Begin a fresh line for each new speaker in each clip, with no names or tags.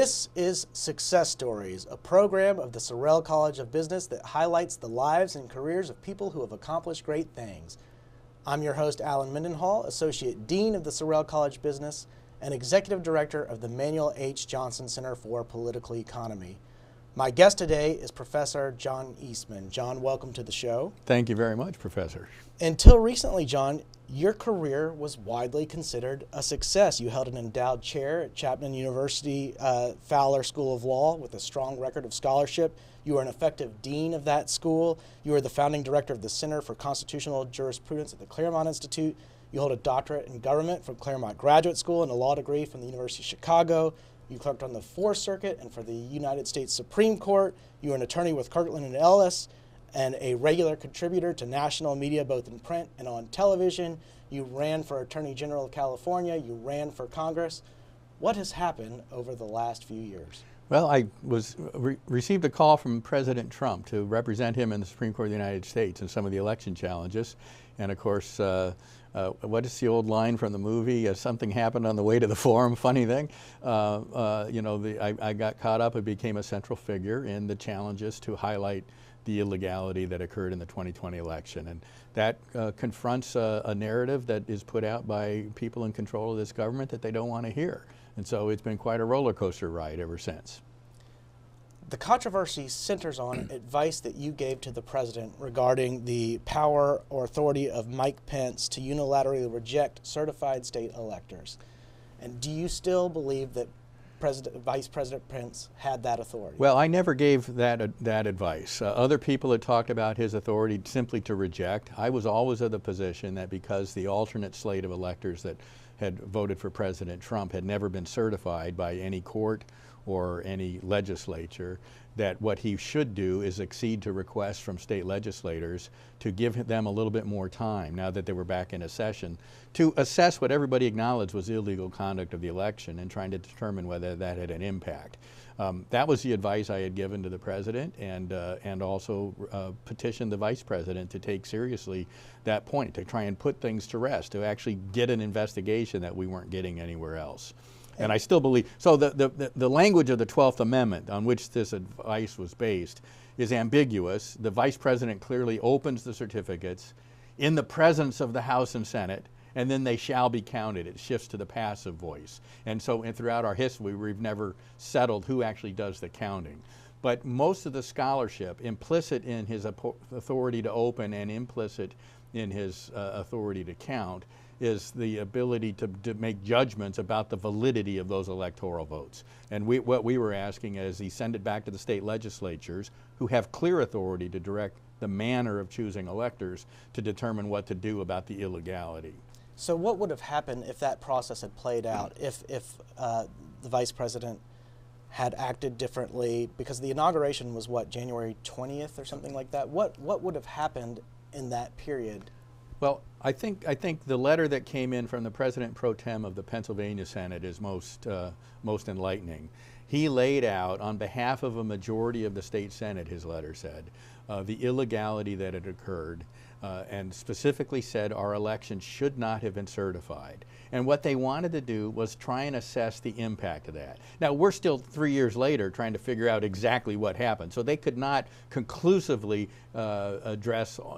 This is Success Stories, a program of the Sorrell College of Business that highlights the lives and careers of people who have accomplished great things. I'm your host, Alan Mendenhall, Associate Dean of the Sorrell College of Business and Executive Director of the Manuel H. Johnson Center for Political Economy. My guest today is Professor John Eastman. John, welcome to the show.
Thank you very much, Professor.
Until recently, John, your career was widely considered a success. You held an endowed chair at Chapman University Fowler School of Law with a strong record of scholarship. You were an effective dean of that school. You were the founding director of the Center for Constitutional Jurisprudence at the Claremont Institute. You hold a doctorate in government from Claremont Graduate School and a law degree from the University of Chicago. You clerked on the Fourth Circuit and for the United States Supreme Court. You were an attorney with Kirkland and Ellis and a regular contributor to national media both in print and on television. You ran for Attorney General of California. You ran for Congress. What has happened over the last few years?
Well, I received a call from President Trump to represent him in the Supreme Court of the United States in some of the election challenges. And of course, what is the old line from the movie? Something happened on the way to the forum, funny thing. I got caught up and became a central figure in the challenges to highlight the illegality that occurred in the 2020 election. And that confronts a narrative that is put out by people in control of this government that they don't want to hear. And so it's been quite a roller coaster ride ever since.
The controversy centers on advice that you gave to the president regarding the power or authority of Mike Pence to unilaterally reject certified state electors. And do you still believe that Vice President Pence had that authority?
Well, I never gave that advice. Other people had talked about his authority simply to reject. I was always of the position that because the alternate slate of electors that had voted for President Trump had never been certified by any court or any legislature, that what he should do is accede to requests from state legislators to give them a little bit more time, now that they were back in a session, to assess what everybody acknowledged was illegal conduct of the election and trying to determine whether that had an impact. That was the advice I had given to the president, and also petitioned the vice president to take seriously that point, to try and put things to rest, to actually get an investigation that we weren't getting anywhere else. And I still believe, so the language of the 12th Amendment on which this advice was based is ambiguous. The vice president clearly opens the certificates in the presence of the House and Senate, and then they shall be counted. It shifts to the passive voice. And so throughout our history, we've never settled who actually does the counting. But most of the scholarship, implicit in his authority to open and implicit in his authority to count, is the ability to make judgments about the validity of those electoral votes. And what we were asking is he send it back to the state legislatures, who have clear authority to direct the manner of choosing electors, to determine what to do about the illegality.
So what would have happened if that process had played out, if the vice president had acted differently? Because the inauguration was, what, January 20th or something like that? What would have happened in that period?
Well, I think the letter that came in from the President pro tem of the Pennsylvania Senate is most enlightening. He laid out, on behalf of a majority of the state Senate, his letter said, the illegality that had occurred, and specifically said our election should not have been certified. And what they wanted to do was try and assess the impact of that. Now, we're still 3 years later trying to figure out exactly what happened. So they could not conclusively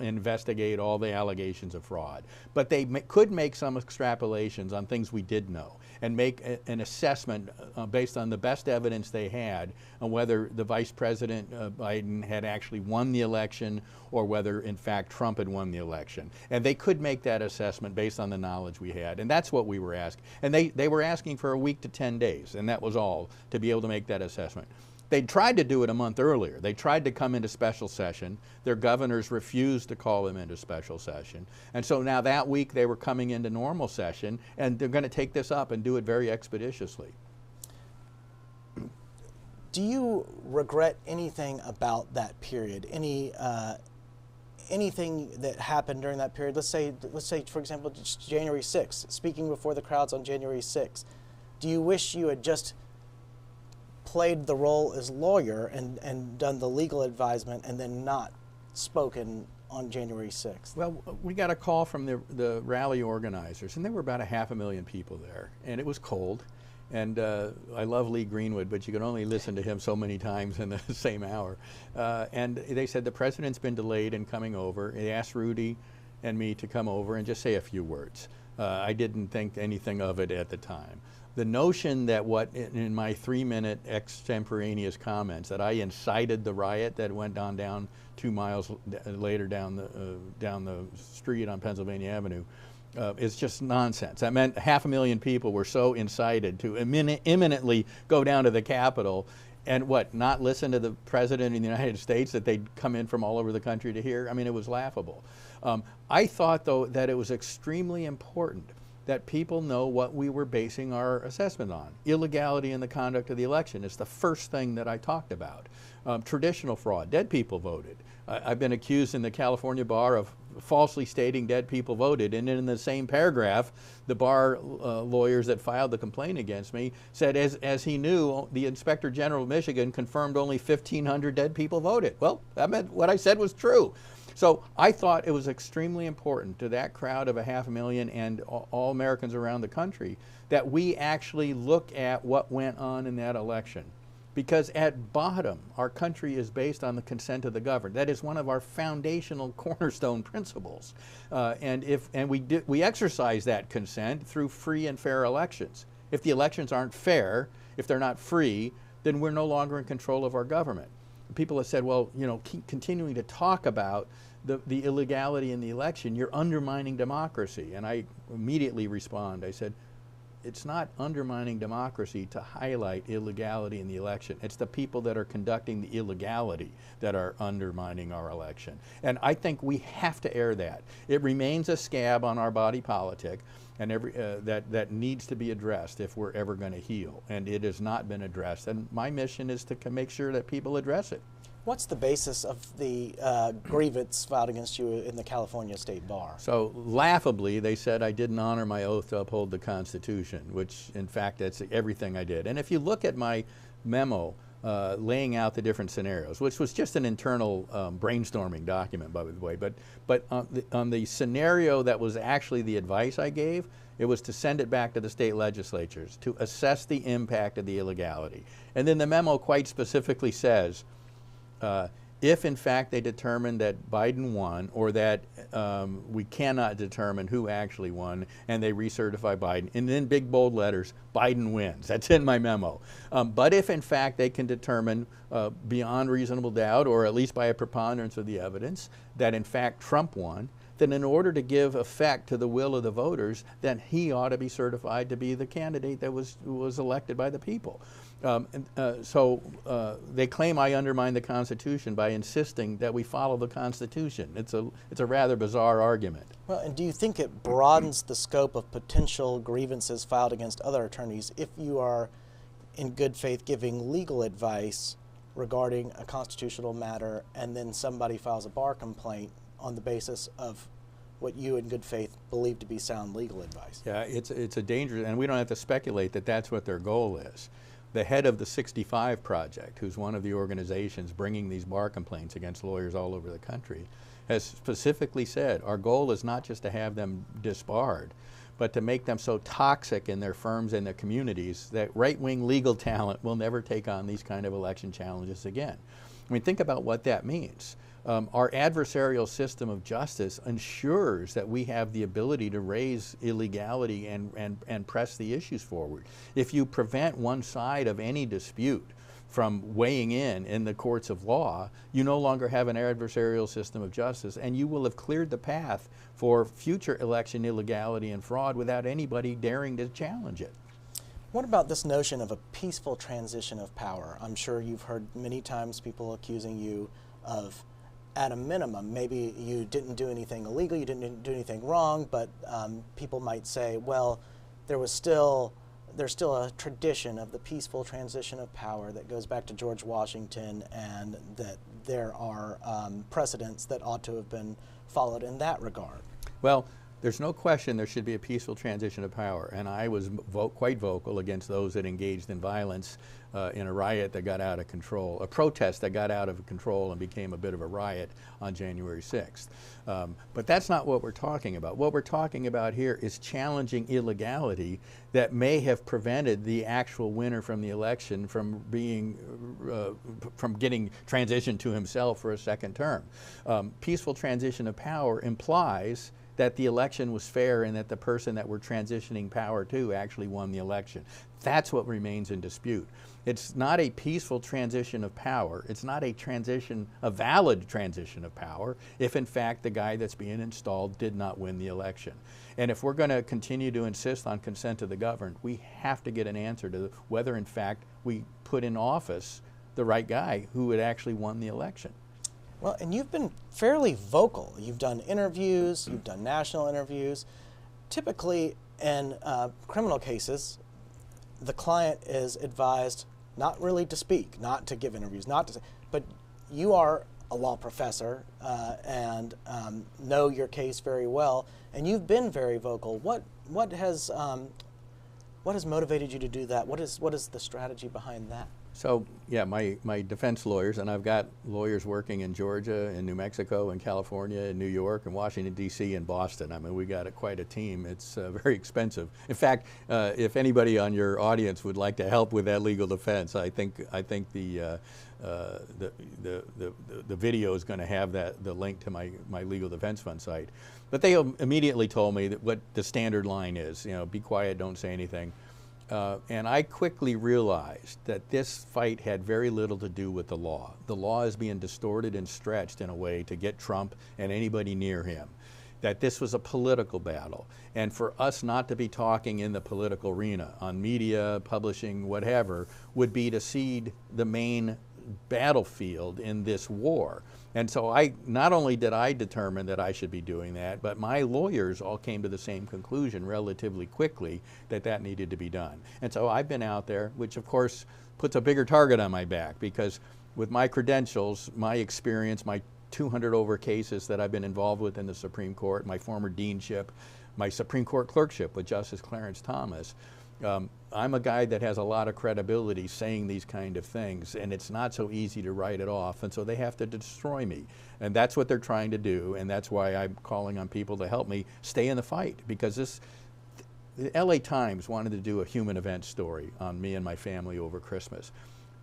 investigate all the allegations of fraud. But they could make some extrapolations on things we did know, and make an assessment based on the best evidence they had on whether the Vice President Biden had actually won the election, or whether in fact Trump had won the election. And they could make that assessment based on the knowledge we had. And that's what we were asking. And they were asking for a week to 10 days, and that was all, to be able to make that assessment. They tried to do it a month earlier. They tried to come into special session. Their governors refused to call them into special session. And so now that week they were coming into normal session, and they're going to take this up and do it very expeditiously.
Do you regret anything about that period? Anything that happened during that period? Let's say, for example, January 6th, speaking before the crowds on January 6th. Do you wish you had just played the role as lawyer and done the legal advisement and then not spoken on January 6th?
Well, we got a call from the rally organizers, and there were about 500,000 people there, and it was cold. And I love Lee Greenwood, but you can only listen to him so many times in the same hour. And they said the president's been delayed in coming over. They asked Rudy and me to come over and just say a few words. I didn't think anything of it at the time. The notion that in my 3-minute extemporaneous comments that I incited the riot that went on down 2 miles later down the street on Pennsylvania Avenue is just nonsense. That meant 500,000 people were so incited to imminently go down to the Capitol and not listen to the President of the United States that they'd come in from all over the country to hear. I mean, it was laughable. I thought, though, that it was extremely important that people know what we were basing our assessment on. Illegality in the conduct of the election is the first thing that I talked about. Traditional fraud, dead people voted. I've been accused in the California bar of falsely stating dead people voted, and in the same paragraph, the bar lawyers that filed the complaint against me said, as he knew, the Inspector General of Michigan confirmed only 1,500 dead people voted. Well, that meant what I said was true. So I thought it was extremely important to that crowd of 500,000 and all Americans around the country that we actually look at what went on in that election. Because at bottom, our country is based on the consent of the governed. That is one of our foundational cornerstone principles. And we exercise that consent through free and fair elections. If the elections aren't fair, if they're not free, then we're no longer in control of our government. People have said, well, keep continuing to talk about the illegality in the election, you're undermining democracy. And I immediately respond, I said, it's not undermining democracy to highlight illegality in the election. It's the people that are conducting the illegality that are undermining our election. And I think we have to air that. It remains a scab on our body politic, and that needs to be addressed if we're ever going to heal. And it has not been addressed. And my mission is to make sure that people address it.
What's the basis of the grievance filed against you in the California State Bar?
So laughably, they said I didn't honor my oath to uphold the Constitution, which in fact that's everything I did. And if you look at my memo laying out the different scenarios, which was just an internal brainstorming document, by the way, but on the scenario that was actually the advice I gave, it was to send it back to the state legislatures to assess the impact of the illegality. And then the memo quite specifically says, if in fact they determine that Biden won, or that we cannot determine who actually won, and they recertify Biden, and in big bold letters, Biden wins. That's in my memo. But if in fact they can determine beyond reasonable doubt, or at least by a preponderance of the evidence, that in fact Trump won, then in order to give effect to the will of the voters, then he ought to be certified to be the candidate that was elected by the people. So they claim I undermine the Constitution by insisting that we follow the Constitution. It's a rather bizarre argument.
Well, and do you think it broadens the scope of potential grievances filed against other attorneys if you are in good faith giving legal advice regarding a constitutional matter, and then somebody files a bar complaint on the basis of what you in good faith believe to be sound legal advice?
Yeah, it's a dangerous, and we don't have to speculate that that's what their goal is. The head of the 65 Project, who's one of the organizations bringing these bar complaints against lawyers all over the country, has specifically said our goal is not just to have them disbarred, but to make them so toxic in their firms and their communities that right-wing legal talent will never take on these kind of election challenges again. I mean, think about what that means. Our adversarial system of justice ensures that we have the ability to raise illegality and press the issues forward. If you prevent one side of any dispute from weighing in the courts of law, you no longer have an adversarial system of justice, and you will have cleared the path for future election illegality and fraud without anybody daring to challenge it.
What about this notion of a peaceful transition of power? I'm sure you've heard many times people accusing you of, at a minimum, maybe you didn't do anything illegal, you didn't do anything wrong, but people might say, well, there's still a tradition of the peaceful transition of power that goes back to George Washington, and that there are precedents that ought to have been followed in that regard.
Well, there's no question there should be a peaceful transition of power, and I was quite vocal against those that engaged in violence in a riot that got out of control, a protest that got out of control and became a bit of a riot on January 6th. But that's not what we're talking about. What we're talking about here is challenging illegality that may have prevented the actual winner from the election from being, from getting transitioned to himself for a second term. Peaceful transition of power implies that the election was fair and that the person that we're transitioning power to actually won the election. That's what remains in dispute. It's not a peaceful transition of power. It's not a transition, a valid transition of power, if in fact the guy that's being installed did not win the election. And if we're going to continue to insist on consent of the governed, we have to get an answer to whether in fact we put in office the right guy who had actually won the election.
Well, and you've been fairly vocal. You've done interviews, you've done national interviews. Typically in criminal cases, the client is advised not really to speak, not to give interviews, not to say, but you are a law professor and know your case very well, and you've been very vocal. What has motivated you to do that? What is the strategy behind that?
So yeah, my defense lawyers, and I've got lawyers working in Georgia, in New Mexico, in California, in New York, and Washington, D.C., and Boston. I mean, we got quite a team. It's very expensive. In fact, if anybody on your audience would like to help with that legal defense, I think the video is going to have the link to my legal defense fund site. But they immediately told me that what the standard line is, be quiet, don't say anything. And I quickly realized that this fight had very little to do with the law. The law is being distorted and stretched in a way to get Trump and anybody near him. That this was a political battle. And for us not to be talking in the political arena, on media, publishing, whatever, would be to cede the main battlefield in this war. And so not only did I determine that I should be doing that, but my lawyers all came to the same conclusion relatively quickly that needed to be done. And so I've been out there, which of course puts a bigger target on my back, because with my credentials, my experience, my 200 over cases that I've been involved with in the Supreme Court, my former deanship, my Supreme Court clerkship with Justice Clarence Thomas, I'm a guy that has a lot of credibility saying these kind of things, and it's not so easy to write it off, and so they have to destroy me. And that's what they're trying to do, and that's why I'm calling on people to help me stay in the fight, because the LA Times wanted to do a human event story on me and my family over Christmas,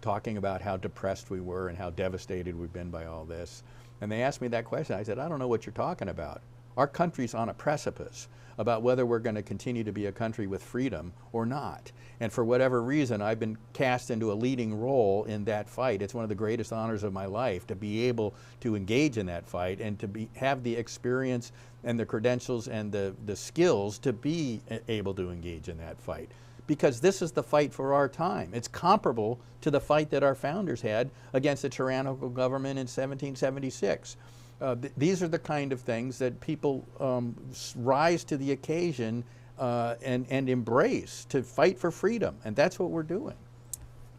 talking about how depressed we were and how devastated we've been by all this. And they asked me that question. I said, I don't know what you're talking about. Our country's on a precipice about whether we're going to continue to be a country with freedom or not. And for whatever reason, I've been cast into a leading role in that fight. It's one of the greatest honors of my life to be able to engage in that fight and to have the experience and the credentials and the skills to be able to engage in that fight. Because this is the fight for our time. It's comparable to the fight that our founders had against the tyrannical government in 1776. These are the kind of things that people rise to the occasion and embrace to fight for freedom, and that's what we're doing.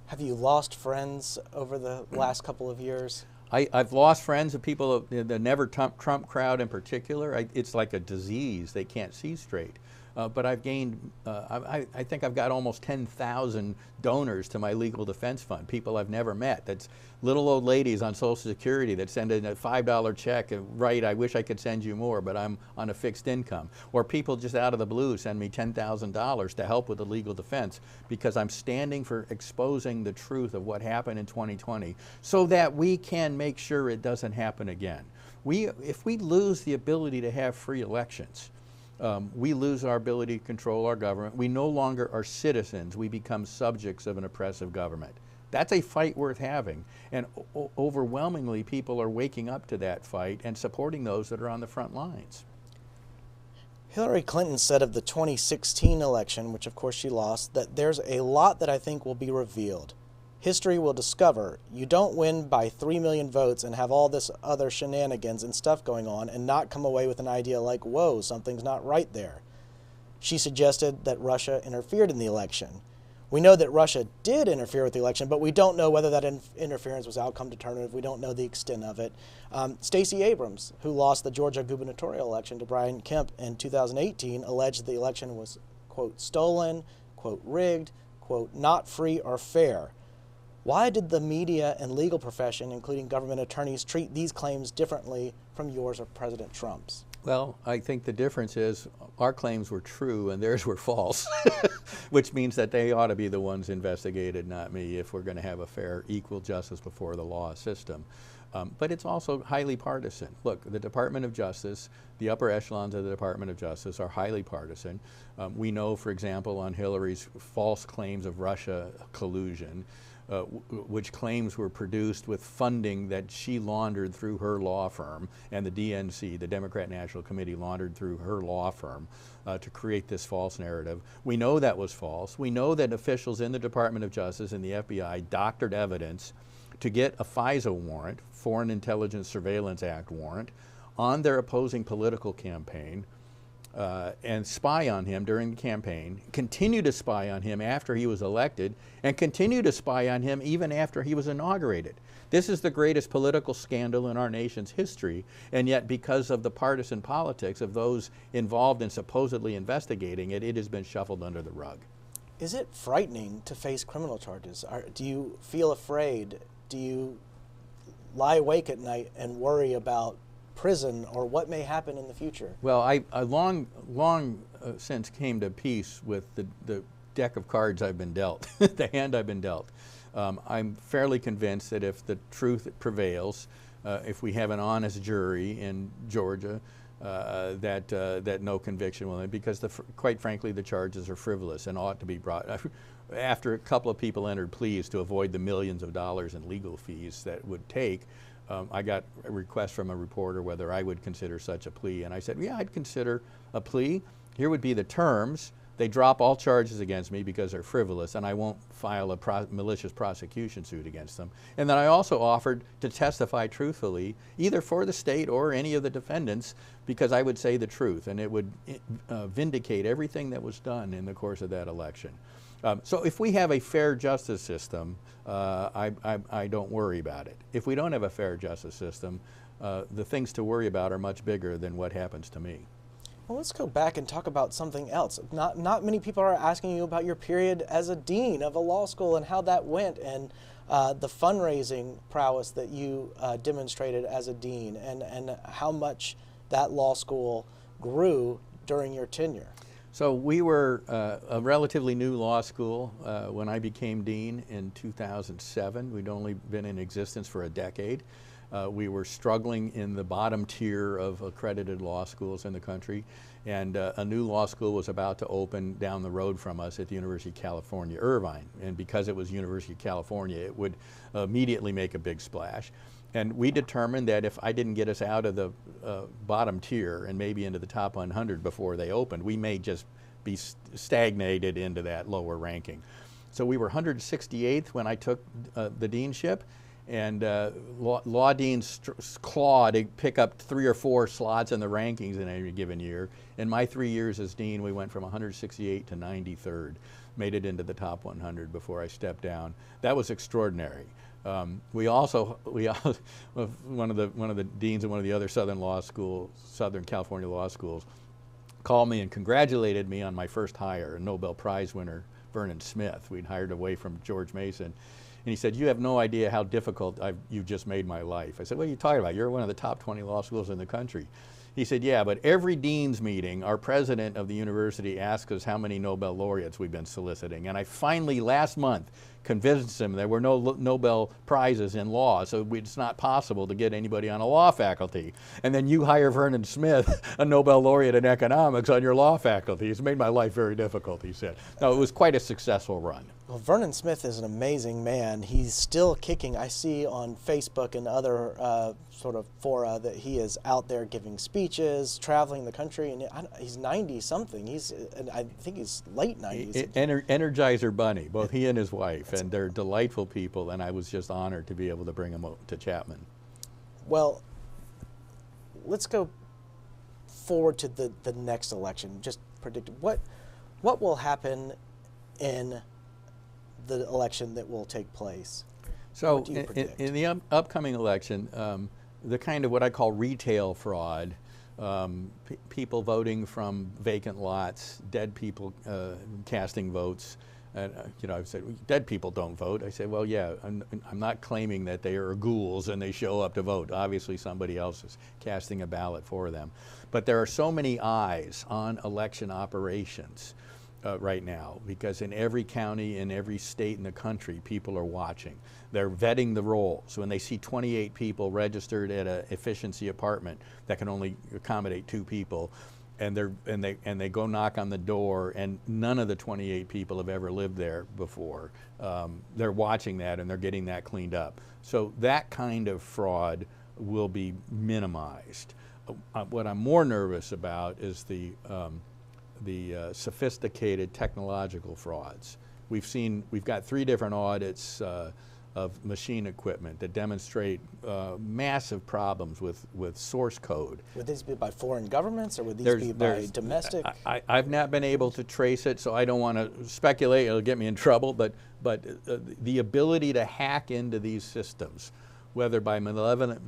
Have you lost friends over the last couple of years?
I've lost friends of people, the Never Trump crowd in particular. It's like a disease. They can't see straight. But I've gained, I think I've got almost 10,000 donors to my legal defense fund, people I've never met. That's little old ladies on Social Security that send in a $5 check and write, I wish I could send you more, but I'm on a fixed income. Or people just out of the blue send me $10,000 to help with the legal defense because I'm standing for exposing the truth of what happened in 2020 so that we can make sure it doesn't happen again. If we lose the ability to have free elections, we lose our ability to control our government. We no longer are citizens. We become subjects of an oppressive government. That's a fight worth having, and overwhelmingly people are waking up to that fight and supporting those that are on the front lines.
Hillary Clinton said of the 2016 election, which of course she lost, that there's a lot that I think will be revealed. History will discover you don't win by 3 million votes and have all this other shenanigans and stuff going on and not come away with an idea like, whoa, something's not right there. She suggested that Russia interfered in the election. We know that Russia did interfere with the election, but we don't know whether that interference was outcome determinative. We don't know the extent of it. Stacey Abrams, who lost the Georgia gubernatorial election to Brian Kemp in 2018, alleged the election was, quote, stolen, quote, rigged, quote, not free or fair. Why did the media and legal profession, including government attorneys, treat these claims differently from yours or President Trump's?
Well, I think the difference is our claims were true and theirs were false, which means that they ought to be the ones investigated, not me, if we're going to have a fair, equal justice before the law system. But it's also highly partisan. Look, the Department of Justice, the upper echelons of the Department of Justice are highly partisan. We know, for example, on Hillary's false claims of Russia collusion, which claims were produced with funding that she laundered through her law firm, and the DNC, the Democrat National Committee, laundered through her law firm to create this false narrative. We know that was false. We know that officials in the Department of Justice and the FBI doctored evidence to get a FISA warrant, Foreign Intelligence Surveillance Act warrant, on their opposing political campaign, and spy on him during the campaign, continue to spy on him after he was elected, and continue to spy on him even after he was inaugurated. This is the greatest political scandal in our nation's history, and yet because of the partisan politics of those involved in supposedly investigating it, it has been shuffled under the rug.
Is it frightening to face criminal charges? Do you feel afraid? Do you lie awake at night and worry about prison or what may happen in the future?
Well, I long since came to peace with the deck of cards I've been dealt, the hand I've been dealt. I'm fairly convinced that if the truth prevails, if we have an honest jury in Georgia, that no conviction will, because quite frankly the charges are frivolous and ought to be brought. After a couple of people entered pleas to avoid the millions of dollars in legal fees that would take, I got a request from a reporter whether I would consider such a plea, and I said, yeah, I'd consider a plea. Here would be the terms. They drop all charges against me because they're frivolous, and I won't file a malicious prosecution suit against them. And then I also offered to testify truthfully, either for the state or any of the defendants, because I would say the truth, and it would vindicate everything that was done in the course of that election. So if we have a fair justice system, I don't worry about it. If we don't have a fair justice system, the things to worry about are much bigger than what happens to me.
Well, let's go back and talk about something else. Not many people are asking you about your period as a dean of a law school and how that went, and the fundraising prowess that you demonstrated as a dean, and how much that law school grew during your tenure.
So we were a relatively new law school when I became dean in 2007. We'd only been in existence for a decade. We were struggling in the bottom tier of accredited law schools in the country, and a new law school was about to open down the road from us at the University of California, Irvine. And because it was University of California, it would immediately make a big splash. And we determined that if I didn't get us out of the bottom tier and maybe into the top 100 before they opened, we may just be stagnated into that lower ranking. So we were 168th when I took the deanship, and law deans claw to pick up 3 or 4 slots in the rankings in any given year. In my 3 years as dean, we went from 168 to 93rd, made it into the top 100 before I stepped down. That was extraordinary. One of the deans of one of the other Southern California law schools, called me and congratulated me on my first hire, a Nobel Prize winner, Vernon Smith. We'd hired away from George Mason. And he said, "You have no idea how difficult you've just made my life." I said, "What are you talking about? You're one of the top 20 law schools in the country." He said, "Yeah, but every dean's meeting, our president of the university asks us how many Nobel laureates we've been soliciting. And I finally, last month, convinced him there were no Nobel Prizes in law, so it's not possible to get anybody on a law faculty. And then you hire Vernon Smith, a Nobel laureate in economics, on your law faculty. It's made my life very difficult," he said. No, it was quite a successful run.
Well, Vernon Smith is an amazing man. He's still kicking. I see on Facebook and other sort of fora that he is out there giving speeches, traveling the country, and he's 90-something. I think he's late 90s.
Energizer Bunny, both he and his wife, and they're delightful people, and I was just honored to be able to bring them to Chapman.
Well, let's go forward to the next election. Just predict what will happen in the election that will take place.
So in the upcoming election, the kind of what I call retail fraud, people voting from vacant lots, dead people casting votes, And you know, I've said, dead people don't vote. I say, well, yeah, I'm not claiming that they are ghouls and they show up to vote. Obviously, somebody else is casting a ballot for them. But there are so many eyes on election operations right now, because in every county, in every state in the country, people are watching. They're vetting the rolls. When they see 28 people registered at an efficiency apartment that can only accommodate 2 people, and they go knock on the door, and none of the 28 people have ever lived there before. They're watching that, and they're getting that cleaned up. So that kind of fraud will be minimized. What I'm more nervous about is the sophisticated technological frauds. We've got 3 different audits of machine equipment that demonstrate massive problems with source code.
Would these be by foreign governments, or would these be by domestic?
I've not been able to trace it, so I don't want to speculate. It'll get me in trouble. But the ability to hack into these systems, whether by malevolent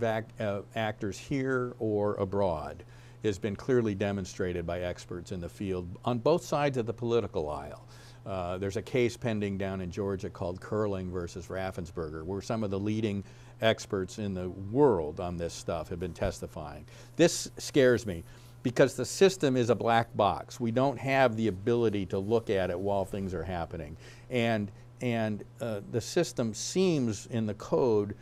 actors here or abroad, has been clearly demonstrated by experts in the field on both sides of the political aisle. There's a case pending down in Georgia called Curling versus Raffensperger, where some of the leading experts in the world on this stuff have been testifying. This scares me because the system is a black box. We don't have the ability to look at it while things are happening. And the system seems in the code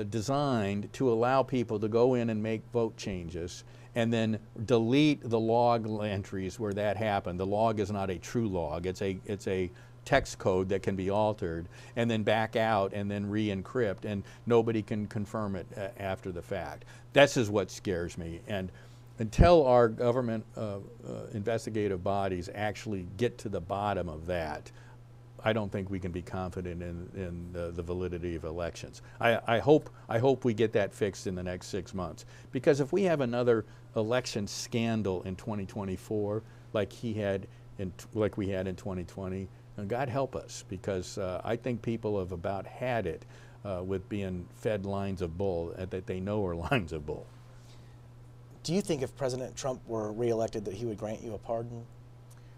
designed to allow people to go in and make vote changes and then delete the log entries where that happened. The log is not a true log. It's a text code that can be altered, and then back out and then re-encrypt, and nobody can confirm it after the fact. This is what scares me. And until our government investigative bodies actually get to the bottom of that, I don't think we can be confident in the validity of elections. I hope we get that fixed in the next 6 months, because if we have another election scandal in 2024 like we had in 2020, God help us, because I think people have about had it with being fed lines of bull that they know are lines of bull.
Do you think if President Trump were reelected that he would grant you a pardon?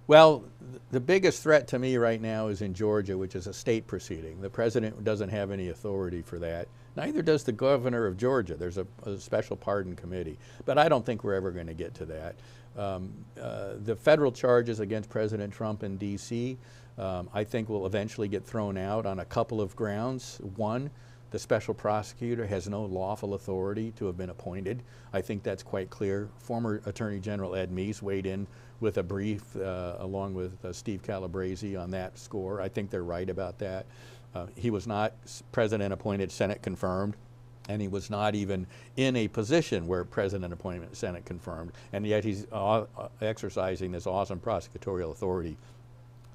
Well, the biggest threat to me right now is in Georgia, which is a state proceeding. The president doesn't have any authority for that. Neither does the governor of Georgia. There's a special pardon committee. But I don't think we're ever going to get to that. The federal charges against President Trump in D.C., I think will eventually get thrown out on a couple of grounds. One, the special prosecutor has no lawful authority to have been appointed. I think that's quite clear. Former Attorney General Ed Meese weighed in with a brief along with Steve Calabresi on that score. I think they're right about that. He was not president appointed, Senate confirmed, and he was not even in a position where president appointment, Senate confirmed, and yet he's exercising this awesome prosecutorial authority.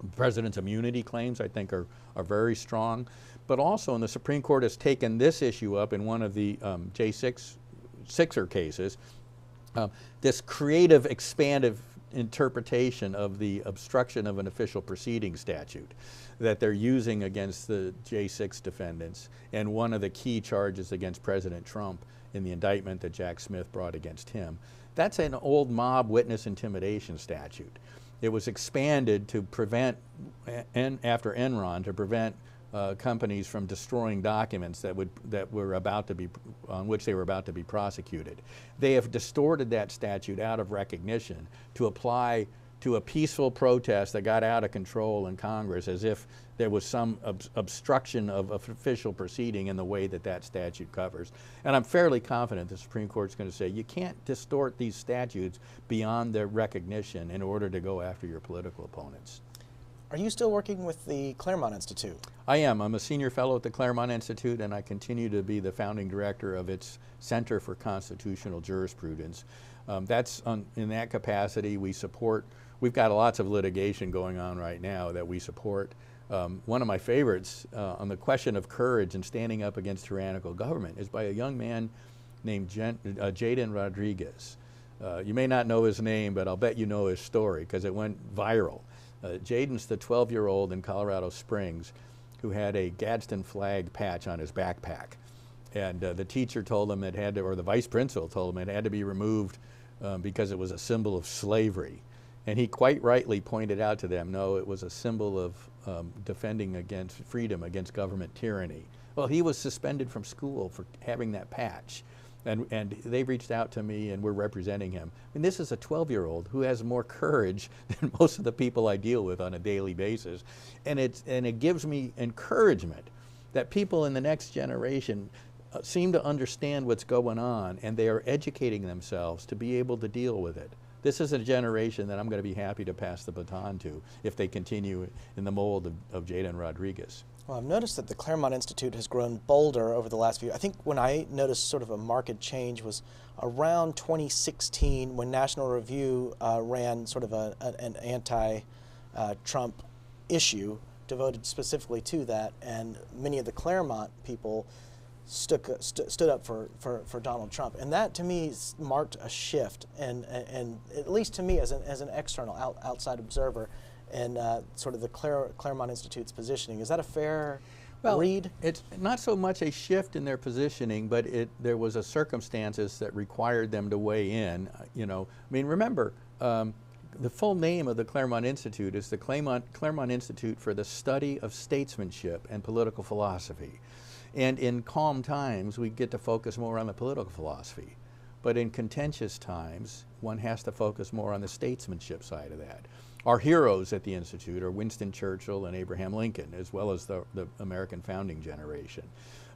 The president's immunity claims, I think, are very strong. But also, and the Supreme Court has taken this issue up in one of the J6er cases, this creative, expansive interpretation of the obstruction of an official proceeding statute that they're using against the J6 defendants, and one of the key charges against President Trump in the indictment that Jack Smith brought against him. That's an old mob witness intimidation statute. It was expanded to prevent, after Enron, to prevent companies from destroying documents that were about to be, on which they were about to be prosecuted. They have distorted that statute out of recognition to apply to a peaceful protest that got out of control in Congress, as if there was some obstruction of official proceeding in the way that statute covers. And I'm fairly confident the Supreme Court's going to say you can't distort these statutes beyond their recognition in order to go after your political opponents.
Are you still working with the Claremont Institute?
I am. I'm a senior fellow at the Claremont Institute, and I continue to be the founding director of its Center for Constitutional Jurisprudence. In that capacity, we support, we've got lots of litigation going on right now that we support. One of my favorites on the question of courage and standing up against tyrannical government is by a young man named Jaden Rodriguez. You may not know his name, but I'll bet you know his story because it went viral. Jaden's the 12-year-old in Colorado Springs who had a Gadsden flag patch on his backpack. And the teacher told him it had to, or the vice principal told him it had to be removed because it was a symbol of slavery. And he quite rightly pointed out to them, no, it was a symbol of defending against freedom, against government tyranny. Well, he was suspended from school for having that patch. And they reached out to me, and we're representing him. I mean, this is a 12-year-old who has more courage than most of the people I deal with on a daily basis. And it gives me encouragement that people in the next generation seem to understand what's going on, and they are educating themselves to be able to deal with it. This is a generation that I'm going to be happy to pass the baton to if they continue in the mold of Jaden Rodriguez.
Well, I've noticed that the Claremont Institute has grown bolder over the last few. I think when I noticed sort of a marked change was around 2016 when National Review ran sort of an anti-Trump issue devoted specifically to that, and many of the Claremont people stood up for Donald Trump, and that to me marked a shift, and at least to me as an external outside observer, and sort of the Claremont Institute's positioning. Is that a fair read?
It's not so much a shift in their positioning, but there was a circumstances that required them to weigh in. You know, I mean, remember, the full name of the Claremont Institute is the Claremont Institute for the Study of Statesmanship and Political Philosophy. And in calm times, we get to focus more on the political philosophy. But in contentious times, one has to focus more on the statesmanship side of that. Our heroes at the Institute are Winston Churchill and Abraham Lincoln, as well as the American founding generation.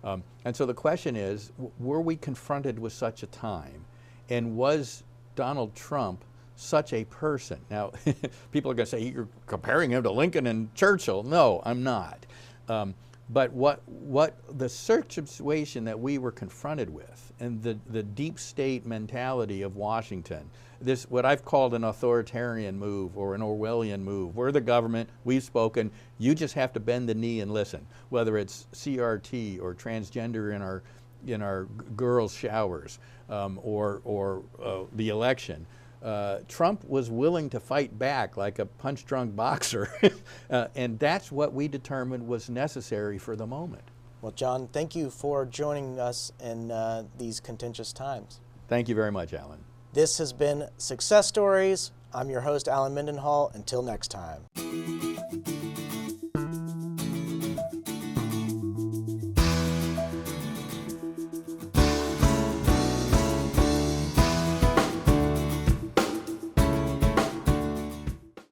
And so the question is, were we confronted with such a time? And was Donald Trump such a person? Now, people are going to say, you're comparing him to Lincoln and Churchill. No, I'm not. But what the situation that we were confronted with, and the deep state mentality of Washington, this what I've called an authoritarian move or an Orwellian move. We're the government, we've spoken, you just have to bend the knee and listen, whether it's CRT or transgender in our girls' showers, or the election. Trump was willing to fight back like a punch-drunk boxer, and that's what we determined was necessary for the moment.
Well, John, thank you for joining us in these contentious times.
Thank you very much, Alan.
This has been Success Stories. I'm your host, Alan Mendenhall. Until next time.